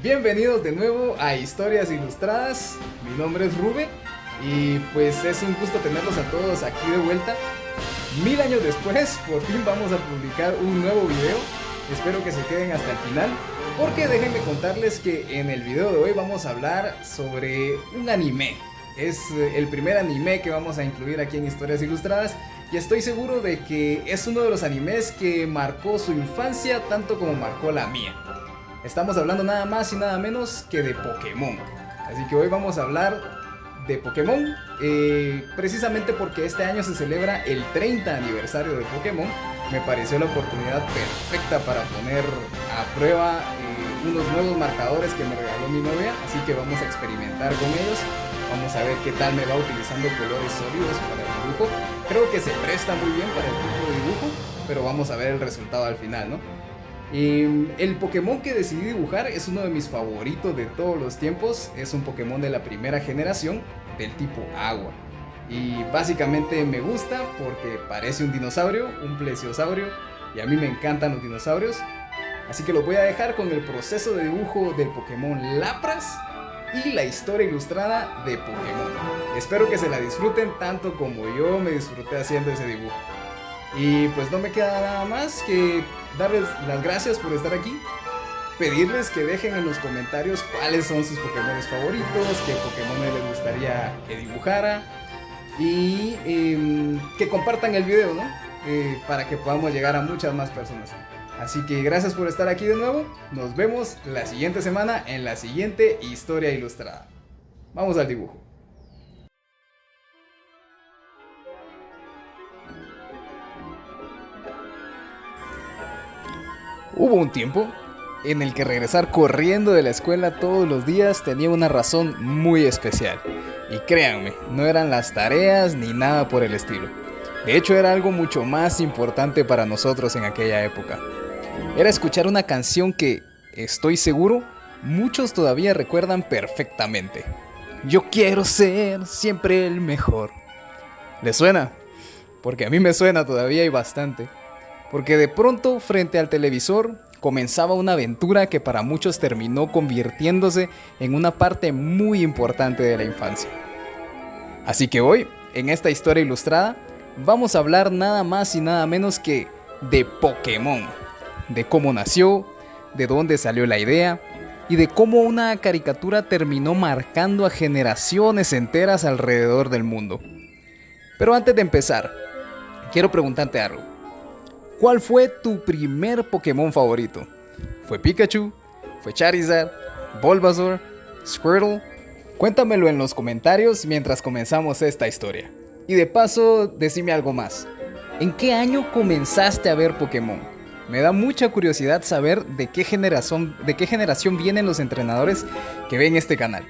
Bienvenidos de nuevo a Historias Ilustradas. Mi nombre es Rube y pues es un gusto tenerlos a todos aquí de vuelta. 1000 años después, por fin vamos a publicar un nuevo video. Espero que se queden hasta el final, porque déjenme contarles que en el video de hoy vamos a hablar sobre un anime. Es el primer anime que vamos a incluir aquí en Historias Ilustradas y estoy seguro de que es uno de los animes que marcó su infancia tanto como marcó la mía. Estamos hablando nada más y nada menos que de Pokémon. Así que hoy vamos a hablar de Pokémon, precisamente porque este año se celebra el 30 aniversario de Pokémon. Me pareció la oportunidad perfecta para poner a prueba unos nuevos marcadores que me regaló mi novia. Así que vamos a experimentar con ellos. Vamos a ver qué tal me va utilizando colores sólidos para el dibujo. Creo que se presta muy bien para el tipo de dibujo, pero vamos a ver el resultado al final, ¿no? El Pokémon que decidí dibujar es uno de mis favoritos de todos los tiempos. Es un Pokémon de la primera generación del tipo agua. Y básicamente me gusta porque parece un dinosaurio, un plesiosaurio. Y a mí me encantan los dinosaurios. Así que los voy a dejar con el proceso de dibujo del Pokémon Lapras y la historia ilustrada de Pokémon. Espero que se la disfruten tanto como yo me disfruté haciendo ese dibujo. Y pues no me queda nada más que darles las gracias por estar aquí, pedirles que dejen en los comentarios cuáles son sus Pokémon favoritos, qué Pokémon les gustaría que dibujara y que compartan el video, ¿no? Para que podamos llegar a muchas más personas. Así que gracias por estar aquí de nuevo, nos vemos la siguiente semana en la siguiente historia ilustrada. Vamos al dibujo. Hubo un tiempo en el que regresar corriendo de la escuela todos los días tenía una razón muy especial. Y créanme, no eran las tareas ni nada por el estilo. De hecho, era algo mucho más importante para nosotros en aquella época. Era escuchar una canción que, estoy seguro, muchos todavía recuerdan perfectamente. Yo quiero ser siempre el mejor. ¿Les suena? Porque a mí me suena todavía y bastante. Porque de pronto, frente al televisor, comenzaba una aventura que para muchos terminó convirtiéndose en una parte muy importante de la infancia. Así que hoy, en esta historia ilustrada, vamos a hablar nada más y nada menos que de Pokémon. De cómo nació, de dónde salió la idea y de cómo una caricatura terminó marcando a generaciones enteras alrededor del mundo. Pero antes de empezar, quiero preguntarte algo. ¿Cuál fue tu primer Pokémon favorito? ¿Fue Pikachu? ¿Fue Charizard? ¿Bulbasaur? ¿Squirtle? Cuéntamelo en los comentarios mientras comenzamos esta historia. Y de paso, decime algo más. ¿En qué año comenzaste a ver Pokémon? Me da mucha curiosidad saber de qué generación vienen los entrenadores que ven este canal.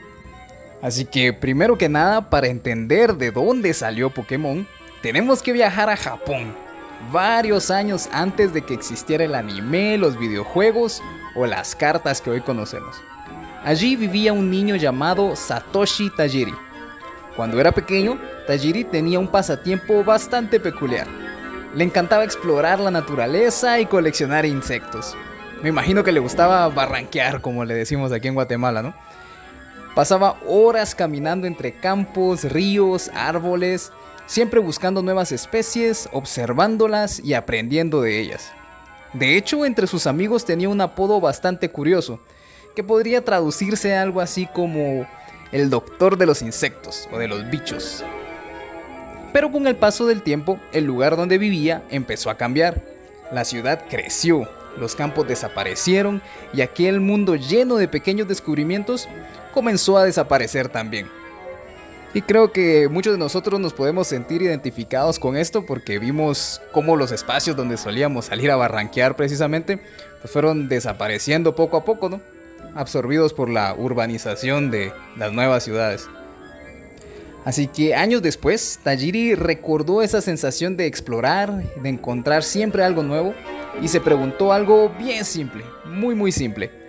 Así que, primero que nada, para entender de dónde salió Pokémon, tenemos que viajar a Japón. Varios años antes de que existiera el anime, los videojuegos o las cartas que hoy conocemos. Allí vivía un niño llamado Satoshi Tajiri. Cuando era pequeño, Tajiri tenía un pasatiempo bastante peculiar. Le encantaba explorar la naturaleza y coleccionar insectos. Me imagino que le gustaba barranquear, como le decimos aquí en Guatemala, ¿no? Pasaba horas caminando entre campos, ríos, árboles, siempre buscando nuevas especies, observándolas y aprendiendo de ellas. De hecho, entre sus amigos tenía un apodo bastante curioso, que podría traducirse a algo así como el doctor de los insectos o de los bichos. Pero con el paso del tiempo, el lugar donde vivía empezó a cambiar. La ciudad creció, los campos desaparecieron y aquel mundo lleno de pequeños descubrimientos comenzó a desaparecer también. Y creo que muchos de nosotros nos podemos sentir identificados con esto porque vimos cómo los espacios donde solíamos salir a barranquear precisamente pues fueron desapareciendo poco a poco, ¿no? Absorbidos por la urbanización de las nuevas ciudades. Así que años después, Tajiri recordó esa sensación de explorar, de encontrar siempre algo nuevo y se preguntó algo bien simple, muy simple.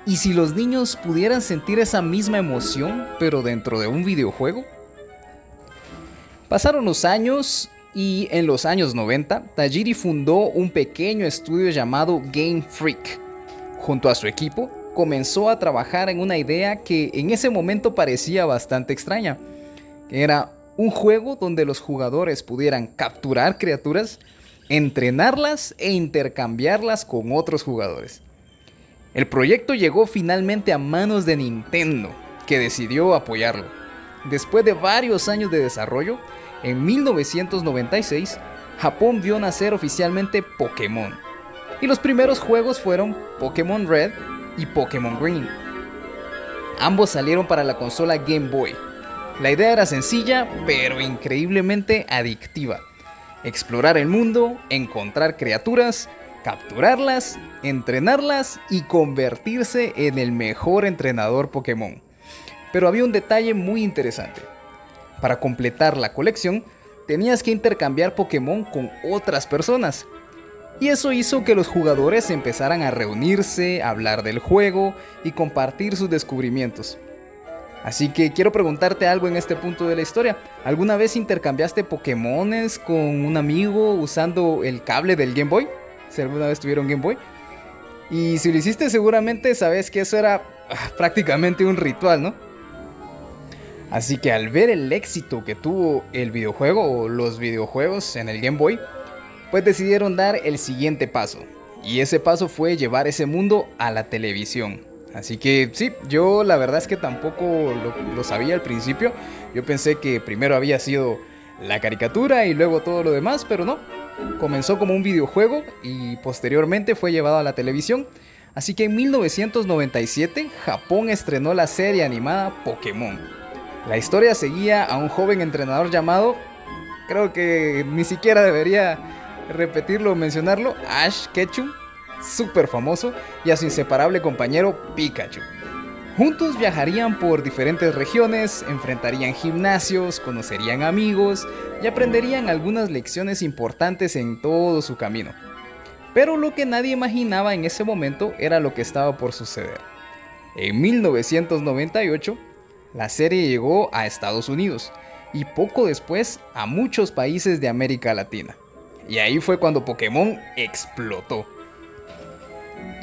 ¿Y si los niños pudieran sentir esa misma emoción, pero dentro de un videojuego? Pasaron los años y en los años 90, Tajiri fundó un pequeño estudio llamado Game Freak. Junto a su equipo, comenzó a trabajar en una idea que en ese momento parecía bastante extraña. Era un juego donde los jugadores pudieran capturar criaturas, entrenarlas e intercambiarlas con otros jugadores. El proyecto llegó finalmente a manos de Nintendo, que decidió apoyarlo. Después de varios años de desarrollo, en 1996, Japón vio nacer oficialmente Pokémon. Y los primeros juegos fueron Pokémon Red y Pokémon Green. Ambos salieron para la consola Game Boy. La idea era sencilla, pero increíblemente adictiva. Explorar el mundo, encontrar criaturas, capturarlas, entrenarlas y convertirse en el mejor entrenador Pokémon. Pero había un detalle muy interesante. Para completar la colección, tenías que intercambiar Pokémon con otras personas. Y eso hizo que los jugadores empezaran a reunirse, a hablar del juego y compartir sus descubrimientos. Así que quiero preguntarte algo en este punto de la historia. ¿Alguna vez intercambiaste Pokémones con un amigo usando el cable del Game Boy? Si alguna vez tuvieron Game Boy. Y si lo hiciste, seguramente sabes que eso era prácticamente un ritual, ¿no? Así que al ver el éxito que tuvo el videojuego o los videojuegos en el Game Boy, pues decidieron dar el siguiente paso. Y ese paso fue llevar ese mundo a la televisión. Así que sí, yo la verdad es que tampoco lo sabía al principio. Yo pensé que primero había sido la caricatura y luego todo lo demás, pero no. Comenzó como un videojuego y posteriormente fue llevado a la televisión. Así que en 1997 Japón estrenó la serie animada Pokémon. La historia seguía a un joven entrenador llamado, creo que ni siquiera debería repetirlo o mencionarlo, Ash Ketchum, súper famoso, y a su inseparable compañero Pikachu. Juntos viajarían por diferentes regiones, enfrentarían gimnasios, conocerían amigos y aprenderían algunas lecciones importantes en todo su camino. Pero lo que nadie imaginaba en ese momento era lo que estaba por suceder. En 1998, la serie llegó a Estados Unidos y poco después a muchos países de América Latina. Y ahí fue cuando Pokémon explotó.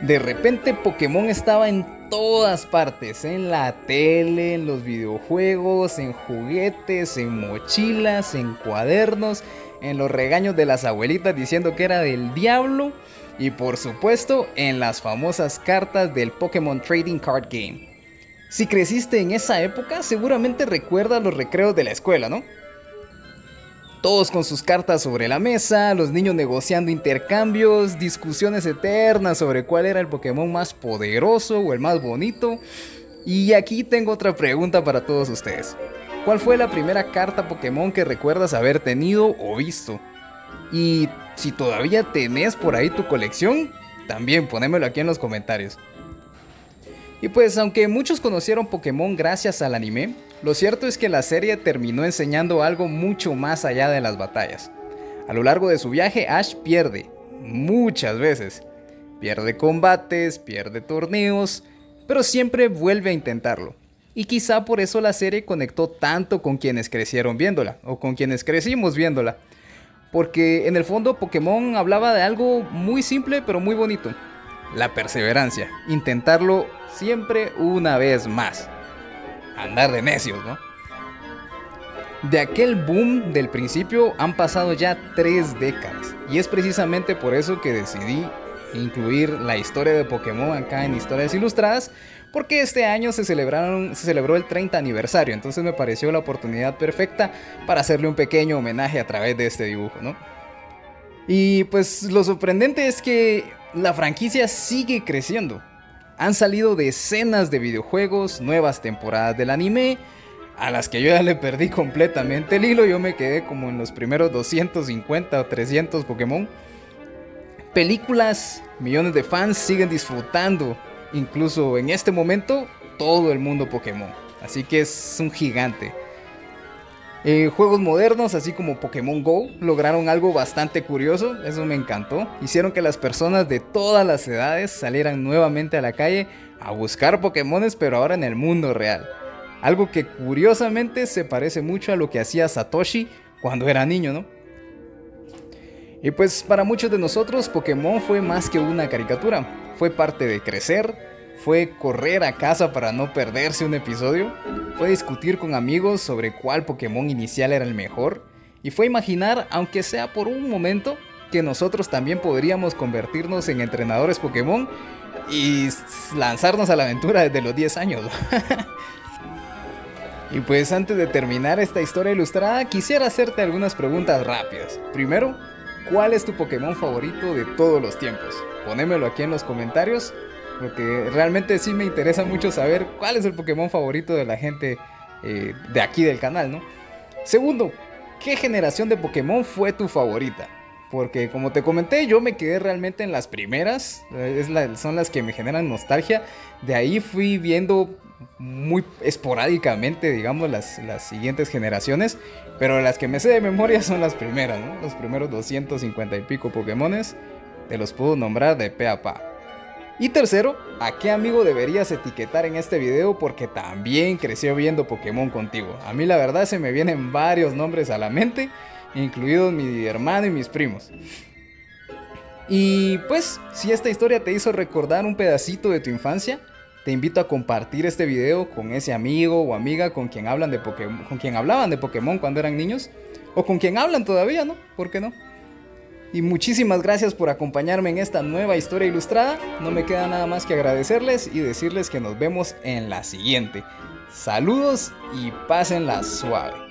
De repente Pokémon estaba en todas partes, en la tele, en los videojuegos, en juguetes, en mochilas, en cuadernos, en los regaños de las abuelitas diciendo que era del diablo y por supuesto en las famosas cartas del Pokémon Trading Card Game. Si creciste en esa época, seguramente recuerdas los recreos de la escuela, ¿no? Todos con sus cartas sobre la mesa, los niños negociando intercambios, discusiones eternas sobre cuál era el Pokémon más poderoso o el más bonito. Y aquí tengo otra pregunta para todos ustedes. ¿Cuál fue la primera carta Pokémon que recuerdas haber tenido o visto? Y si todavía tenés por ahí tu colección, también ponémelo aquí en los comentarios. Y pues aunque muchos conocieron Pokémon gracias al anime, lo cierto es que la serie terminó enseñando algo mucho más allá de las batallas. A lo largo de su viaje, Ash pierde, muchas veces. Pierde combates, pierde torneos, pero siempre vuelve a intentarlo. Y quizá por eso la serie conectó tanto con quienes crecieron viéndola, o con quienes crecimos viéndola. Porque en el fondo Pokémon hablaba de algo muy simple pero muy bonito. La perseverancia, intentarlo siempre una vez más. Andar de necios, ¿no? De aquel boom del principio han pasado ya 3 décadas. Y es precisamente por eso que decidí incluir la historia de Pokémon acá en Historias Ilustradas. Porque este año se celebró el 30 aniversario. Entonces me pareció la oportunidad perfecta para hacerle un pequeño homenaje a través de este dibujo, ¿no? Y pues lo sorprendente es que la franquicia sigue creciendo. Han salido decenas de videojuegos, nuevas temporadas del anime, a las que yo ya le perdí completamente el hilo. Yo me quedé como en los primeros 250 o 300 Pokémon. Películas, millones de fans siguen disfrutando. Incluso en este momento, todo el mundo Pokémon. Así que es un gigante. Juegos modernos, así como Pokémon Go, lograron algo bastante curioso, eso me encantó. Hicieron que las personas de todas las edades salieran nuevamente a la calle a buscar Pokémones, pero ahora en el mundo real. Algo que curiosamente se parece mucho a lo que hacía Satoshi cuando era niño, ¿no? Y pues para muchos de nosotros Pokémon fue más que una caricatura, fue parte de crecer, fue correr a casa para no perderse un episodio, fue discutir con amigos sobre cuál Pokémon inicial era el mejor, y fue imaginar, aunque sea por un momento, que nosotros también podríamos convertirnos en entrenadores Pokémon y lanzarnos a la aventura desde los 10 años. Y pues antes de terminar esta historia ilustrada, quisiera hacerte algunas preguntas rápidas. Primero, ¿cuál es tu Pokémon favorito de todos los tiempos? Ponémelo aquí en los comentarios, porque realmente sí me interesa mucho saber cuál es el Pokémon favorito de la gente de aquí del canal, ¿no? Segundo, ¿qué generación de Pokémon fue tu favorita? Porque como te comenté, yo me quedé realmente en las primeras, son las que me generan nostalgia. De ahí fui viendo muy esporádicamente, digamos, las siguientes generaciones, pero las que me sé de memoria son las primeras, ¿no? Los primeros 250 y pico Pokémones, te los puedo nombrar de pe a pa. Y tercero, ¿a qué amigo deberías etiquetar en este video? Porque también creció viendo Pokémon contigo. A mí la verdad se me vienen varios nombres a la mente, incluidos mi hermano y mis primos. Y pues, si esta historia te hizo recordar un pedacito de tu infancia, te invito a compartir este video con ese amigo o amiga con quien hablaban de Pokémon cuando eran niños, o con quien hablan todavía, ¿no? ¿Por qué no? Y muchísimas gracias por acompañarme en esta nueva historia ilustrada. No me queda nada más que agradecerles y decirles que nos vemos en la siguiente. Saludos y pásenla suave.